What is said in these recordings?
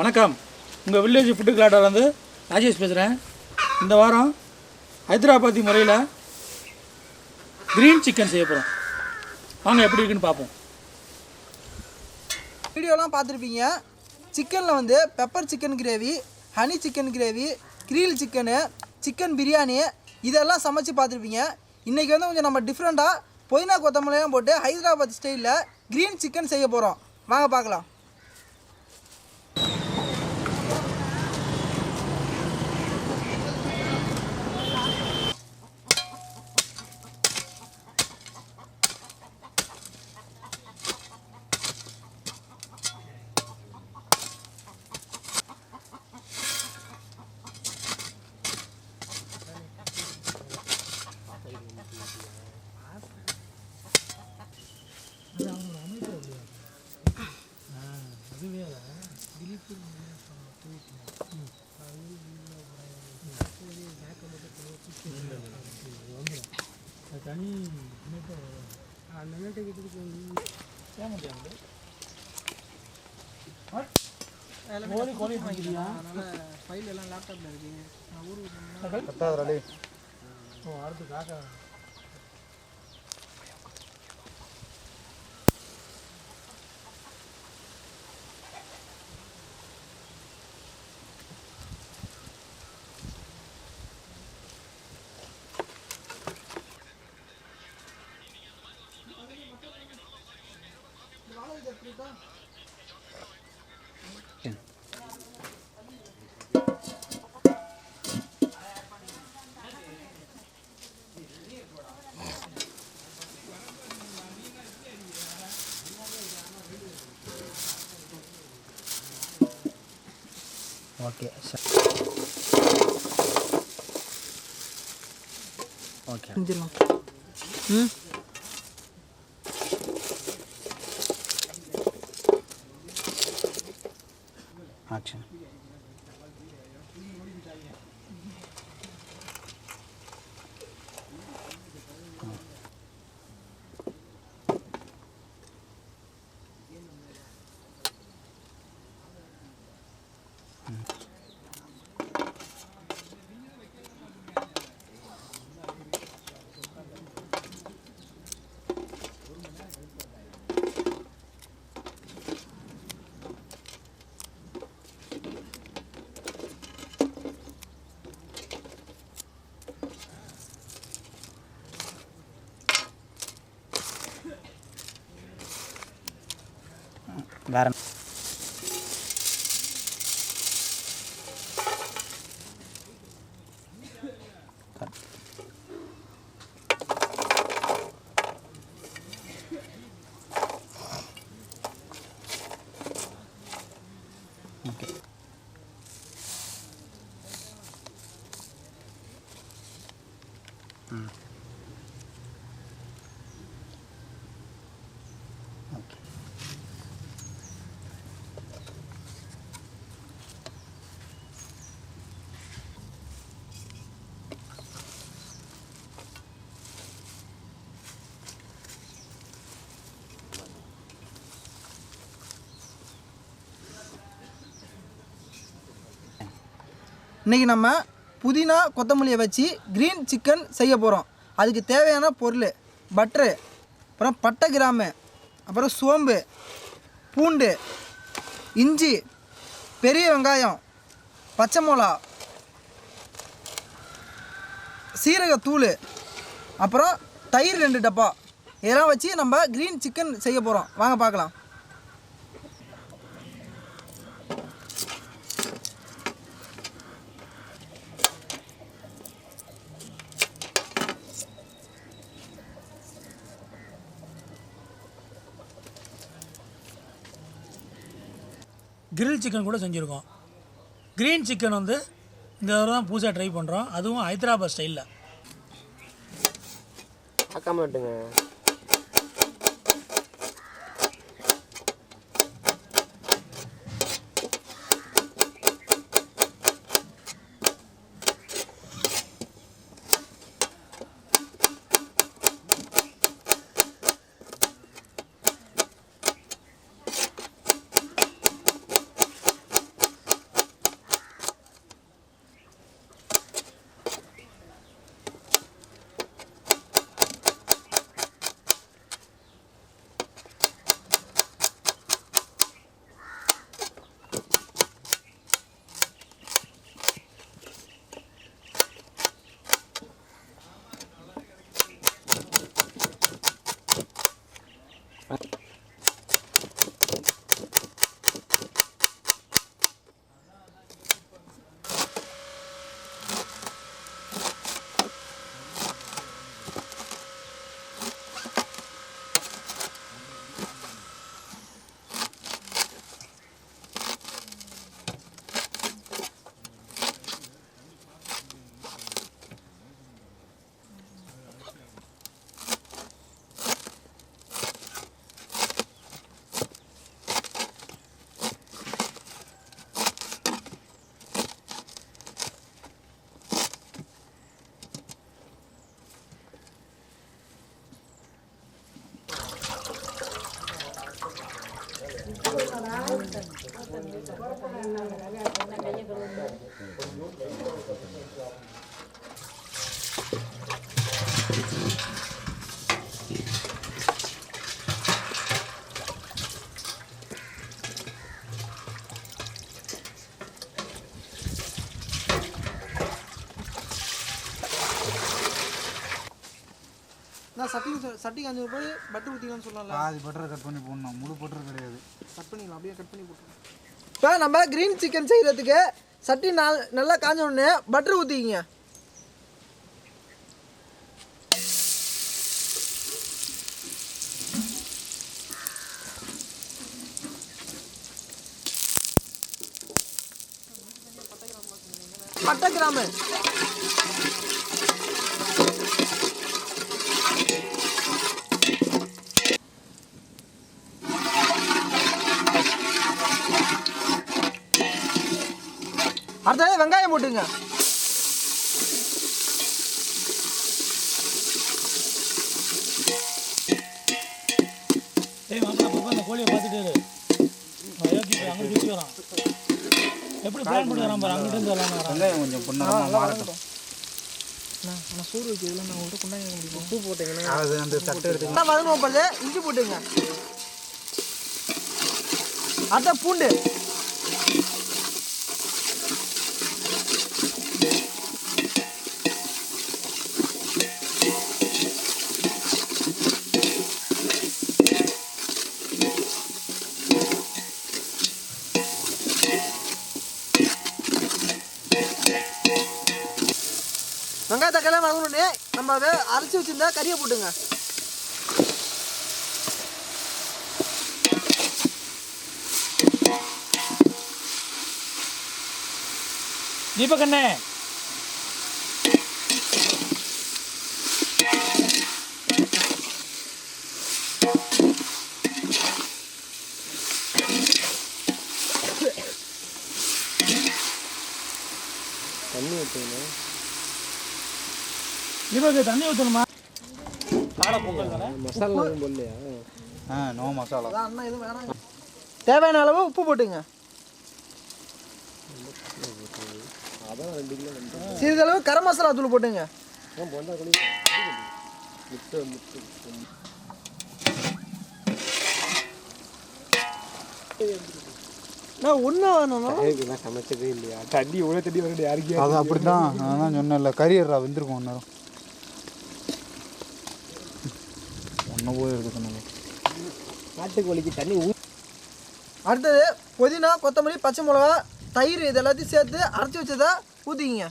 வணக்கம். உங்கள் village food கலாட்டாலேருந்து Rajesh பேசுகிறேன். இந்த வாரம் ஹைதராபாத்தி முறையில் க்ரீன் சிக்கன் செய்ய போகிறோம். வாங்க எப்படி இருக்குன்னு பார்ப்போம். வீடியோலாம் பார்த்துருப்பீங்க. சிக்கனில் வந்து pepper chicken gravy, honey chicken gravy, grill chicken, chicken biryani இதெல்லாம் சமைச்சு பார்த்துருப்பீங்க. இன்றைக்கி வந்து கொஞ்சம் நம்ம டிஃப்ரெண்ட்டாக புதினா கொத்தமல்லிலாம் போட்டு ஹைதராபாத் ஸ்டைலில் க்ரீன் சிக்கன் செய்ய போகிறோம். வாங்க பார்க்கலாம். ஃபைல் எல்லாம் லேப்டாப்பில் இருக்குது. நான் ஊருக்கு அடுத்து காக்கா ஓகே சார். ஓகே செஞ்சிடலாம். ஆக்ஷன். வேற ஓகே. ஓகே. இன்றைக்கி நம்ம புதினா கொத்தமல்லியை வச்சு க்ரீன் சிக்கன் செய்ய போகிறோம். அதுக்கு தேவையான பொருள் பட்ரு, அப்புறம் பட்டை கிராம்பு, அப்புறம் சோம்பு, பூண்டு, இஞ்சி, பெரிய வெங்காயம், பச்சை மிளகா, சீரகத்தூள், அப்புறம் தயிர் 2 டப்பா இதெல்லாம் வச்சு நம்ம க்ரீன் சிக்கன் செய்ய போகிறோம். வாங்க பார்க்கலாம். கிரில் சிக்கன் கூட செஞ்சுருக்கோம். க்ரீன் சிக்கன் வந்து இந்த தடவை தான் புதுசாக ட்ரை பண்ணுறோம், அதுவும் ஹைதராபாத் ஸ்டைலில். அக்காம விட்டுங்க. நான் சட்டி காஞ்ச போய் பட்டர் ஊற்றிக்கலாம்னு சொல்லலாம்ல. பாதி பட்டரை கட் பண்ணி போடணும், முழு பட்டர் கிடையாது. கட் பண்ணிக்கலாம், அப்படியே கட் பண்ணி போட்டுருங்க. இப்போ நம்ம க்ரீன் சிக்கன் செய்கிறதுக்கு சட்டி நல்லா காஞ்ச உடனே பட்டர் ஊற்றிக்கிங்க. பட்டை கிராம்பு, அடுத்தது வெங்காயம் போட்டுங்க. மாப்பிள்ள அந்த கோழியை பார்த்துட்டு அங்கே சுற்றி வரான். எப்படி பிளான் பண்ணி வரான் பாரு, அங்கிட்டு இருந்து வரலாம். வெங்காயம் கொஞ்சம் பொண்ணாக மாறட்டும். நான் சூடு வைக்கிறதுல நான் உங்கள்கிட்ட கொண்டாங்க உப்பு போட்டீங்கன்னா அது அந்த தட்டை எடுத்து வதங்க போடுறது. இஞ்சி போட்டுங்க. அடுத்த பூண்டு, வெங்காய தக்காளி வதங்கணுன்னே நம்ம அதை அரைச்சி வச்சுருந்தா கறியை போட்டுங்க. தீபக்கண்ணே தண்ணி ஊற்றணும். தீபக்கு தண்ணி ஊற்றணுமா? காடை பொங்கல் தானே, மசாலா எதுவும் போடலையா? நோ மசாலா. அதான் அண்ணா எதுவும் வேணாங்க. தேவையான அளவு உப்பு போட்டுங்க. சிறிதளவு கரம் மசாலா தூள் போட்டுங்க. நான் ஒன்றா வேணும் சமைச்சதே இல்லையா? தண்ணி எவ்வளோ தண்ணி வரணும் யாருக்கு? அது அப்படி தான், நான் தான் சொன்னேன்ல, கறியறா வெந்திருக்கும் ஒன்றரும் ஒன்று போய் எடுக்க சொன்னாங்க. நாட்டுக்கோழிக்கு தண்ணி அடுத்தது புதினா, கொத்தமல்லி, பச்சை மிளகா, தயிர் இது எல்லாத்தையும் சேர்த்து அரைச்சி வச்சதை ஊற்றிக்கிங்க.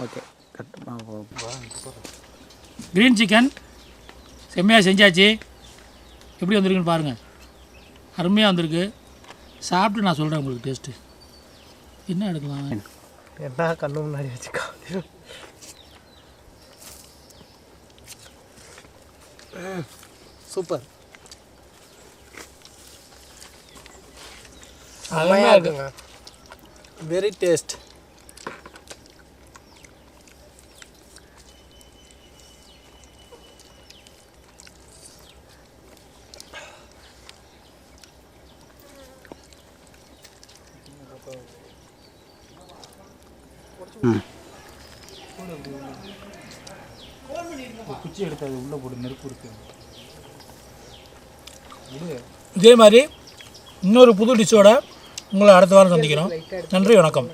ஓகே க்ரீன் சிக்கன் செம்மையாக செஞ்சாச்சு. எப்படி வந்திருக்குன்னு பாருங்கள், அருமையாக வந்திருக்கு. சாப்பிட்டு நான் சொல்கிறேன் உங்களுக்கு டேஸ்ட்டு என்ன எடுக்கலாம். என்ன கண்ணு முன்னாடி வச்சுக்கா. சூப்பர், அருமையாக இருக்குங்க. Very taste. குச்சி எடுத்து அது உள்ளே போட்டு நெருப்பு இருக்கு. இதே மாதிரி இன்னொரு புது டிஷ்ஷோட உங்களை அடுத்த வாரம் சந்திக்கிறோம். நன்றி, வணக்கம்.